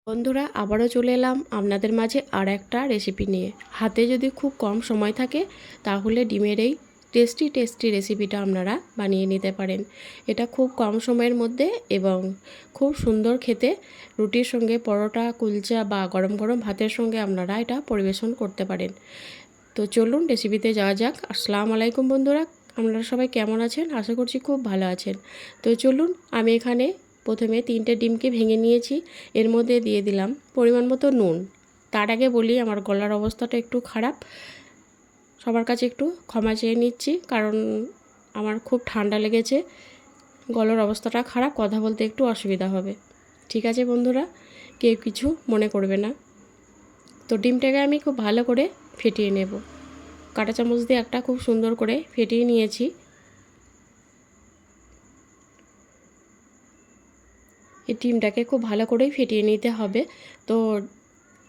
বন্ধুরা আবারও চলে এলাম আপনাদের মাঝে আর একটা রেসিপি নিয়ে। হাতে যদি খুব কম সময় থাকে তাহলে ডিমের এই টেস্টি রেসিপিটা আপনারা বানিয়ে নিতে পারেন। এটা খুব কম সময়ের মধ্যে এবং খুব সুন্দর খেতে, রুটির সঙ্গে, পরোটা, কুলচা বা গরম গরম ভাতের সঙ্গে আপনারা এটা পরিবেশন করতে পারেন। তো চলুন রেসিপিতে যাওয়া যাক। আসসালামু আলাইকুম বন্ধুরা, আপনারা সবাই কেমন আছেন? আশা করছি খুব ভালো আছেন। তো চলুন, আমি এখানে প্রথমে 3টে ডিমকে ভেঙে নিয়েছি। এর মধ্যে দিয়ে দিলাম পরিমাণ মতো নুন। তার আগে বলি, আমার গলার অবস্থাটা একটু খারাপ, সবার কাছে একটু ক্ষমা চেয়ে নিচ্ছি, কারণ আমার খুব ঠান্ডা লেগেছে, গলার অবস্থাটা খারাপ, কথা বলতে একটু অসুবিধা হবে। ঠিক আছে বন্ধুরা, কেউ কিছু মনে করবে না। তো ডিমটাকে আমি খুব ভালো করে ফেটিয়ে নেব। কাঁটা চামচ দিয়ে একটা খুব সুন্দর করে ফেটিয়ে নিয়েছি। এই ডিমটাকে খুব ভালো করেই ফেটিয়ে নিতে হবে। তো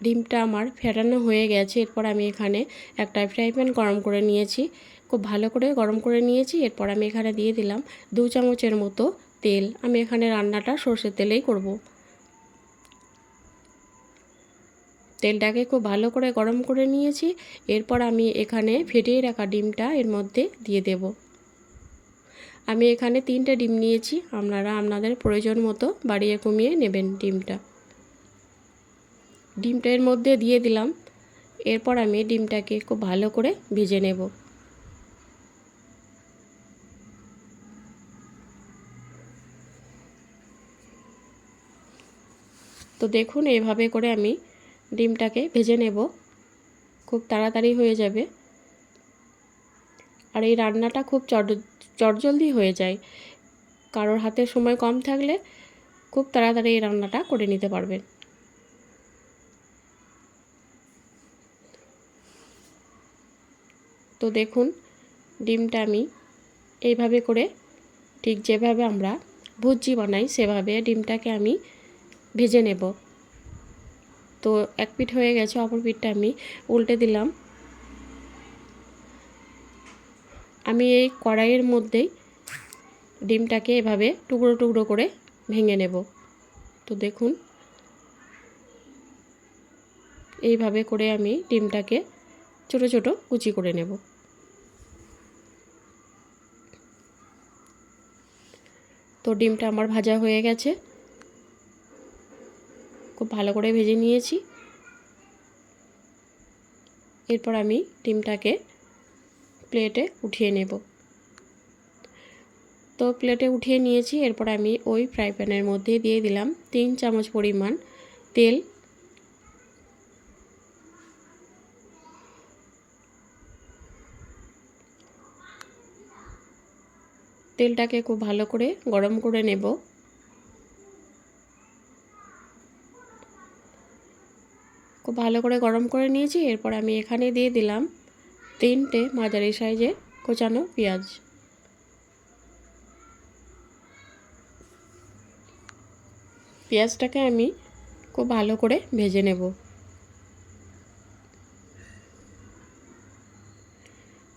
ডিমটা আমার ফেটানো হয়ে গেছে। এরপর আমি এখানে একটা ফ্রাই প্যান গরম করে নিয়েছি, খুব ভালো করে গরম করে নিয়েছি। এরপর আমি এখানে দিয়ে দিলাম 2 চামচের মতো তেল। আমি এখানে রান্নাটা সর্ষের তেলেই করব। তেলটাকে খুব ভালো করে গরম করে নিয়েছি। এরপর আমি এখানে ফেটিয়ে রাখা ডিমটা এর মধ্যে দিয়ে দেব। আমি এখানে 3টে ডিম নিয়েছি, আপনারা আপনাদের প্রয়োজন মতো বাড়িয়ে কমিয়ে নেবেন ডিমটা। ডিমটা এর মধ্যে দিয়ে দিলাম। এরপর আমি ডিমটাকে খুব ভালো করে ভেজে নেব। তো দেখুন, এইভাবে করে আমি ডিমটাকে ভেজে নেব, খুব তাড়াতাড়ি হয়ে যাবে। আর এই রান্নাটা খুব চটজলদি হয়ে যায়। কারোর হাতে সময় কম থাকলে খুব তাড়াতাড়ি এই রান্নাটা করে নিতে পারবেন। তো দেখুন, ডিমটা আমি এইভাবে করে, ঠিক যেভাবে আমরা ভুজি বানাই সেভাবে ডিমটাকে আমি ভেজে নেব। তো এক পিঠ হয়ে গেছে, অপর পিঠটা আমি উল্টে দিলাম। আমি এই কড়াইয়ের মধ্যেই ডিমটাকে এভাবে টুকরো টুকরো করে ভেঙে নেব। তো দেখুন, এইভাবে করে আমি ডিমটাকে ছোট ছোট কুচি করে নেব। তো ডিমটা আমার ভাজা হয়ে গেছে, খুব ভালো করে ভেজে নিয়েছি। এরপর আমি ডিমটাকে প্লেটে উঠিয়ে নেব। তো প্লেটে উঠিয়ে নিয়েছি। এরপর আমি ওই ফ্রাই প্যানের মধ্যে দিয়ে দিলাম 3 চামচ পরিমাণ তেল। তেলটাকে খুব ভালো করে গরম করে নেব। খুব ভালো করে গরম করে নিয়েছি। এরপর আমি এখানে দিয়ে দিলাম 3টে মাঝারি সাইজের কোচানো পেঁয়াজ। পেঁয়াজটাকে আমি খুব ভালো করে ভেজে নেব।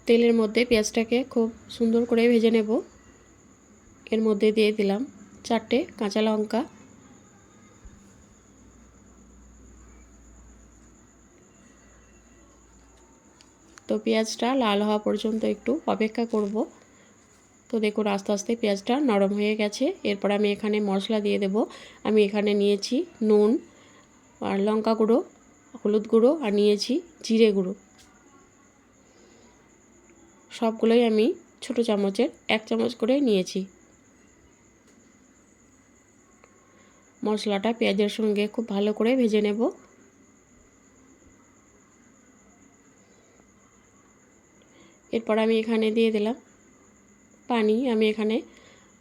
তেলের মধ্যে পেঁয়াজটাকে খুব সুন্দর করে ভেজে নেব। এর মধ্যে দিয়ে দিলাম 4টে কাঁচা লঙ্কা। তো পেঁয়াজটা লাল হওয়া পর্যন্ত একটু অপেক্ষা করব। তো দেখুন, আস্তে আস্তে পেঁয়াজটা নরম হয়ে গেছে। এরপর আমি এখানে মশলা দিয়ে দেব। আমি এখানে নিয়েছি নুন আর লঙ্কা গুঁড়ো, হলুদ গুঁড়ো, আর নিয়েছি জিরে গুঁড়ো। সবগুলোই আমি ছোটো চামচের 1 চামচ করে নিয়েছি। মশলাটা পেঁয়াজের সঙ্গে খুব ভালো করে ভেজে নেব। এরপর আমি এখানে দিয়ে দিলাম পানি। আমি এখানে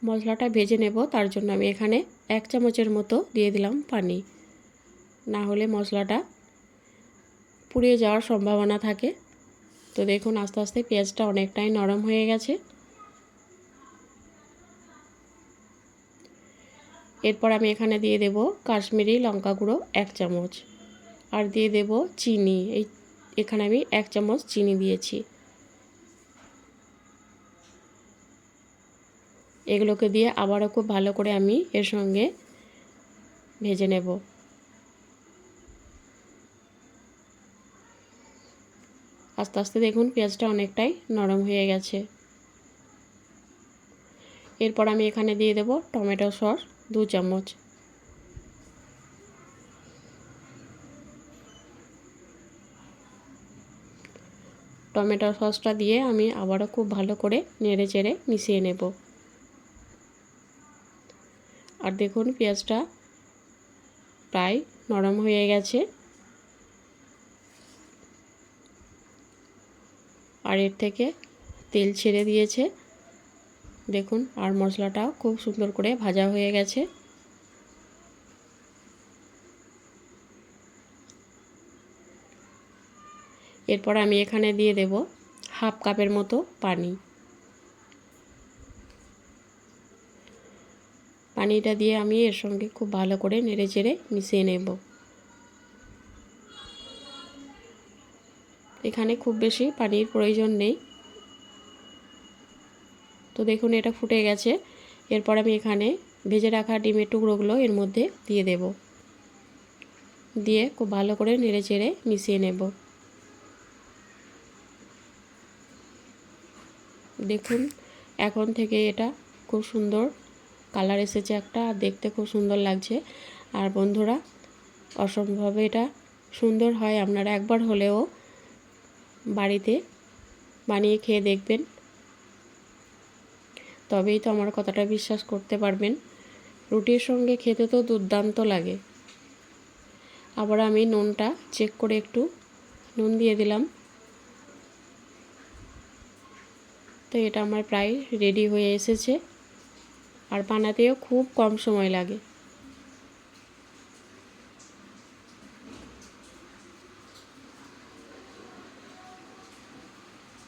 মশলাটা ভেজে নেব, তার জন্য আমি এখানে 1 চামচের মতো দিয়ে দিলাম পানি, না হলে মশলাটা পুড়িয়ে যাওয়ার সম্ভাবনা থাকে। তো দেখুন, আস্তে আস্তে পেঁয়াজটা অনেকটাই নরম হয়ে গেছে। এরপর আমি এখানে দিয়ে দেব কাশ্মীরি লঙ্কা গুঁড়ো 1 চামচ, আর দিয়ে দেব চিনি। এখানে আমি 1 চামচ চিনি দিয়েছি। এগুলোকে দিয়ে আবারও খুব ভালো করে আমি এর সঙ্গে ভেজে নেব। আস্তে আস্তে দেখুন পেঁয়াজটা অনেকটাই নরম হয়ে গেছে। এরপর আমি এখানে দিয়ে দেব টমেটো সস 2 চামচ। টমেটো সসটা দিয়ে আমি আবারও খুব ভালো করে নেড়েচেড়ে মিশিয়ে নেব। আর দেখুন পেঁয়াজটা প্রায় নরম হয়ে গেছে। আর এর থেকে তেল ছেড়ে দিয়েছে দেখুন। আর মশলাটাও খুব সুন্দর করে ভাজা হয়ে গেছে। এরপর আমি এখানে দিয়ে দেব হাফ কাপের মতো পানি। পানিটা দিয়ে আমি এর সঙ্গে খুব ভালো করে নেড়েচেড়ে মিশিয়ে নেব। এখানে খুব বেশি পানির প্রয়োজন নেই। তো দেখুন এটা ফুটে গেছে। এরপর আমি এখানে ভেজে রাখা ডিমের টুকরোগুলো এর মধ্যে দিয়ে দেব। দিয়ে খুব ভালো করে নেড়েচেড়ে মিশিয়ে নেব। দেখুন এখন থেকে এটা খুব সুন্দর কালার এসেছে একটা, আর দেখতে খুব সুন্দর লাগছে। আর বন্ধুরা অসম্ভব এটা সুন্দর হয়, আপনারা একবার হলেও বাড়িতে বানিয়ে খেয়ে দেখবেন, তবেই তো আমার কথাটা বিশ্বাস করতে পারবেন। রুটির সঙ্গে খেতে তো দুর্দান্ত লাগে। আবার আমি নুনটা চেক করে একটু নুন দিয়ে দিলাম। তো এটা আমার প্রায় রেডি হয়ে এসেছে। আর বানাতেও খুব কম সময় লাগে।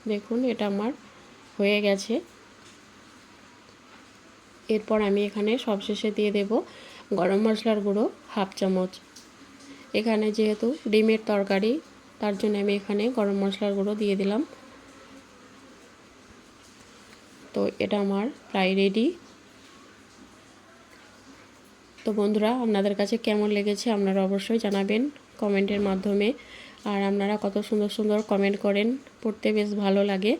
দেখুন এটা আমার হয়ে গেছে। এরপর আমি এখানে সবশেষে দিয়ে দেব গরম মশলার গুঁড়ো হাফ চামচ। এখানে যেহেতু ডিমের তরকারি, তার জন্য আমি এখানে গরম মশলার গুঁড়ো দিয়ে দিলাম। তো এটা আমার প্রায় রেডি। তো বন্ধুরা আপনাদের কাছে কেমন লেগেছে আপনারা অবশ্যই জানাবেন কমেন্টের মাধ্যমে। আর আপনারা কত সুন্দর সুন্দর কমেন্ট করেন, পড়তে বেশ ভালো লাগে।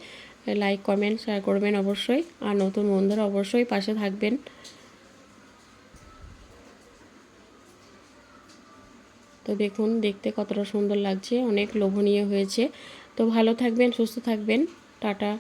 লাইক কমেন্ট শেয়ার করবেন অবশ্যই। আর নতুন বন্ধুরা অবশ্যই পাশে থাকবেন। তো দেখুন দেখতে কতটা সুন্দর লাগছে, অনেক লোভনীয় হয়েছে। তো ভালো থাকবেন, সুস্থ থাকবেন। টাটা।